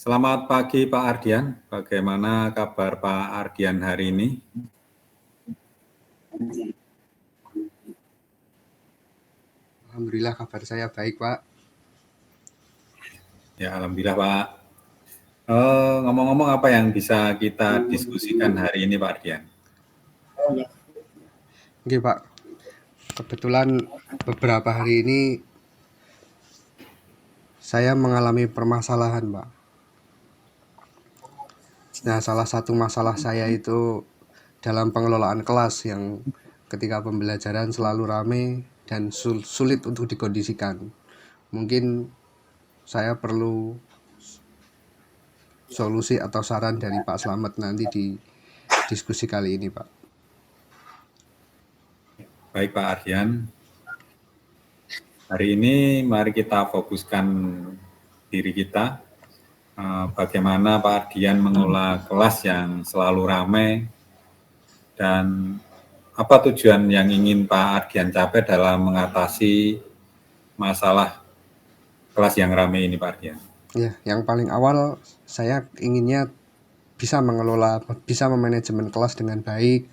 Selamat pagi Pak Ardian, bagaimana kabar Pak Ardian hari ini? Alhamdulillah kabar saya baik, Pak. Ya, Alhamdulillah Pak. Ngomong-ngomong apa yang bisa kita diskusikan hari ini Pak Ardian? Oke, Pak. Kebetulan beberapa hari ini saya mengalami permasalahan, Pak. Nah, salah satu masalah saya itu dalam pengelolaan kelas yang ketika pembelajaran selalu ramai dan sulit untuk dikondisikan. Mungkin saya perlu solusi atau saran dari Pak Slamet nanti di diskusi kali ini, Pak. Baik Pak Ardian, hari ini mari kita fokuskan diri kita, bagaimana Pak Ardian mengelola kelas yang selalu ramai dan apa tujuan yang ingin Pak Ardian capai dalam mengatasi masalah kelas yang ramai ini Pak Ardian? Ya, yang paling awal saya inginnya bisa memanajemen kelas dengan baik,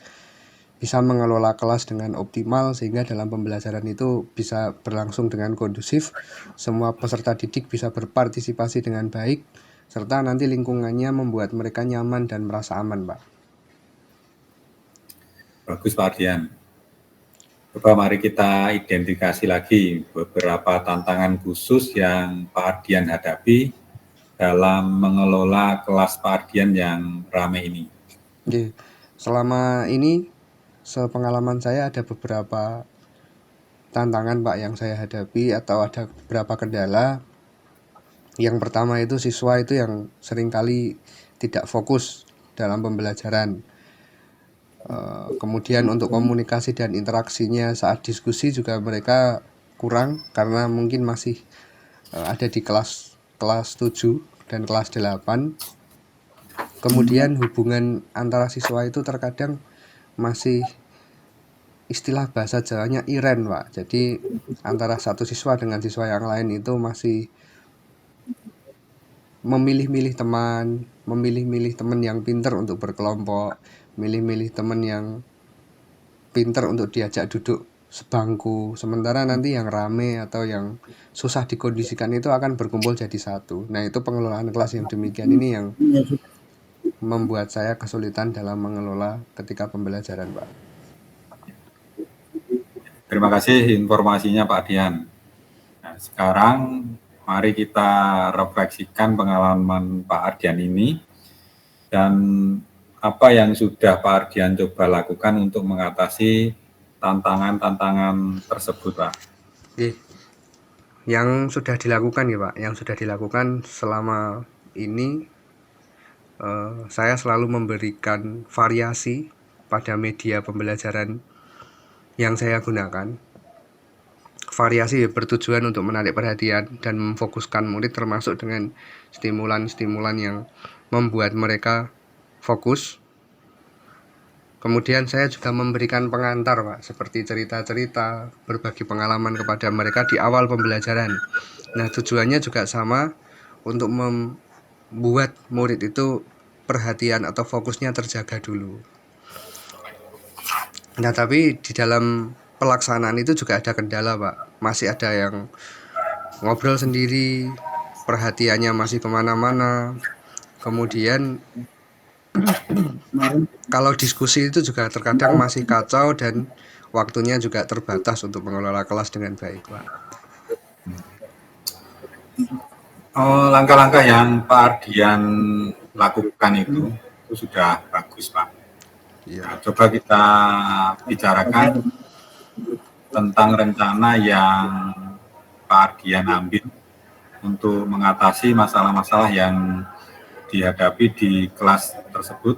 bisa mengelola kelas dengan optimal sehingga dalam pembelajaran itu bisa berlangsung dengan kondusif, semua peserta didik bisa berpartisipasi dengan baik, serta nanti lingkungannya membuat mereka nyaman dan merasa aman, Pak. Bagus Pak Ardian. Coba mari kita identifikasi lagi beberapa tantangan khusus yang Pak Ardian hadapi dalam mengelola kelas Pak Ardian yang ramai ini. Oke. Selama ini sepengalaman saya ada beberapa tantangan, Pak, yang saya hadapi atau ada beberapa kendala. Yang pertama itu siswa itu yang seringkali tidak fokus dalam pembelajaran. Kemudian untuk komunikasi dan interaksinya saat diskusi juga mereka kurang karena mungkin masih ada di kelas 7 dan kelas 8. Kemudian hubungan antara siswa itu terkadang masih istilah bahasa Jawanya iren, Pak. Jadi antara satu siswa dengan siswa yang lain itu masih memilih-milih teman yang pintar untuk berkelompok, milih-milih teman yang pintar untuk diajak duduk sebangku, sementara nanti yang rame atau yang susah dikondisikan itu akan berkumpul jadi satu. Nah, itu pengelolaan kelas yang demikian ini yang membuat saya kesulitan dalam mengelola ketika pembelajaran, Pak. Terima kasih informasinya Pak Ardian. Nah, sekarang mari kita refleksikan pengalaman Pak Ardian ini dan apa yang sudah Pak Ardian coba lakukan untuk mengatasi tantangan-tantangan tersebut, Pak. Oke. Yang sudah dilakukan ya, Pak, yang sudah dilakukan selama ini saya selalu memberikan variasi pada media pembelajaran yang saya gunakan. Variasi bertujuan untuk menarik perhatian dan memfokuskan murid termasuk dengan stimulan-stimulan yang membuat mereka fokus. Kemudian saya juga memberikan pengantar, Pak, seperti cerita-cerita, berbagi pengalaman kepada mereka di awal pembelajaran. Nah, tujuannya juga sama untuk membuat murid itu perhatian atau fokusnya terjaga dulu. Nah, tapi di dalam pelaksanaan itu juga ada kendala, Pak. Masih ada yang ngobrol sendiri, perhatiannya masih kemana-mana. Kemudian kalau diskusi itu juga terkadang masih kacau dan waktunya juga terbatas untuk mengelola kelas dengan baik, Pak. Langkah-langkah yang Pak Ardian lakukan itu sudah bagus, Pak. Nah, coba kita bicarakan tentang rencana yang Pak Ardian ambil untuk mengatasi masalah-masalah yang dihadapi di kelas tersebut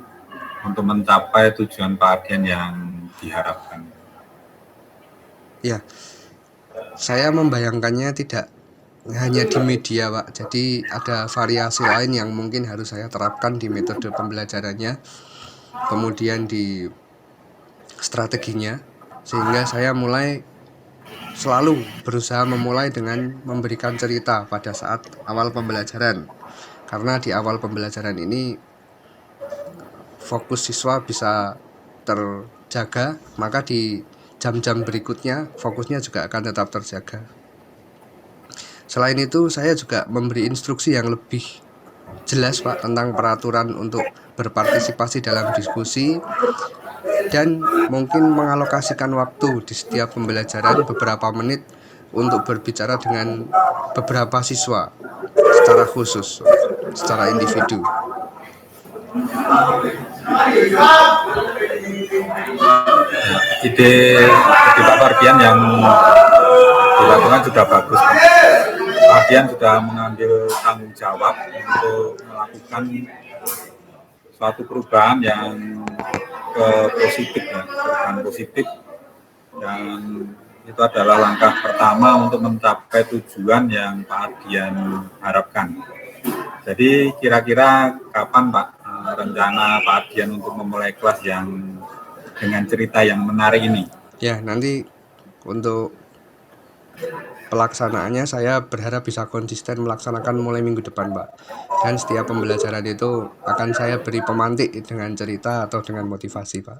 untuk mencapai tujuan Pak Ardian yang diharapkan. Ya, saya membayangkannya tidak hanya di media, Pak. Jadi ada variasi lain yang mungkin harus saya terapkan di metode pembelajarannya, kemudian di strateginya, sehingga saya selalu berusaha memulai dengan memberikan cerita pada saat awal pembelajaran. Karena di awal pembelajaran ini fokus siswa bisa terjaga, maka di jam-jam berikutnya fokusnya juga akan tetap terjaga. Selain itu, saya juga memberi instruksi yang lebih jelas Pak tentang peraturan untuk berpartisipasi dalam diskusi, dan mungkin mengalokasikan waktu di setiap pembelajaran beberapa menit untuk berbicara dengan beberapa siswa secara khusus, secara individu. Ide Pak Fardian yang dilakukan sudah bagus. Pak Fardian sudah mengambil tanggung jawab untuk melakukan suatu perubahan yang positif, ya, perubahan positif, dan itu adalah langkah pertama untuk mencapai tujuan yang Pak Ardian harapkan. Jadi kira-kira kapan Pak rencana Pak Ardian untuk memulai kelas yang dengan cerita yang menarik ini? Ya, nanti untuk pelaksanaannya saya berharap bisa konsisten melaksanakan mulai minggu depan Pak. Dan setiap pembelajaran itu akan saya beri pemantik dengan cerita atau dengan motivasi Pak.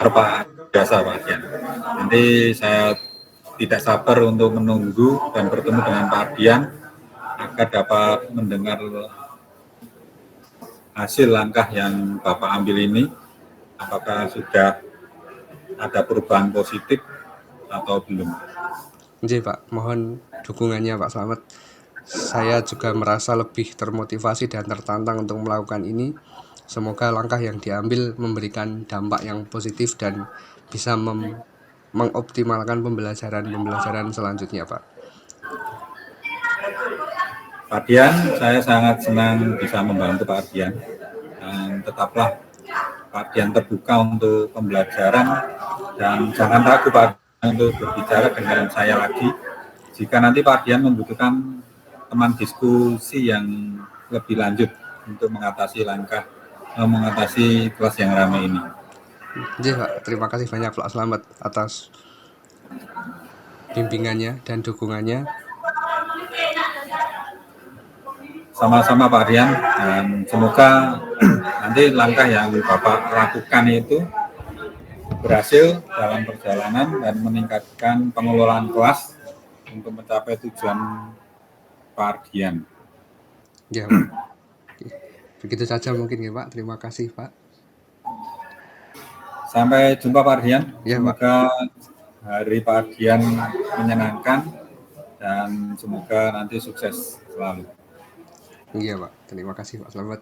Pak biasa Pak Ardian. Nanti saya tidak sabar untuk menunggu dan bertemu dengan Pak Ardian agar dapat mendengar hasil langkah yang Bapak ambil ini, apakah sudah ada perubahan positif atau belum. Oke Pak, mohon dukungannya Pak Slamet. Saya juga merasa lebih termotivasi dan tertantang untuk melakukan ini. Semoga langkah yang diambil memberikan dampak yang positif dan bisa mengoptimalkan pembelajaran selanjutnya Pak. Pak Ardian, saya sangat senang bisa membantu Pak Ardian, dan tetaplah Pak Ardian terbuka untuk pembelajaran, dan jangan ragu Pak Ardian untuk berbicara dengan saya lagi jika nanti Pak Ardian membutuhkan teman diskusi yang lebih lanjut untuk mengatasi kelas yang ramai ini. Oke Pak, terima kasih banyak Pak Slamet atas bimbingannya dan dukungannya. Sama-sama Pak Ardian, dan semoga nanti langkah yang Bapak lakukan itu berhasil dalam perjalanan dan meningkatkan pengelolaan kelas untuk mencapai tujuan Pak Ardian. Ya Pak. Begitu saja mungkin ya Pak. Terima kasih Pak. Sampai jumpa Pak Ardian. Ya, semoga hari Pak Ardian menyenangkan dan semoga nanti sukses selalu. Iya Pak. Terima kasih Pak Slamet.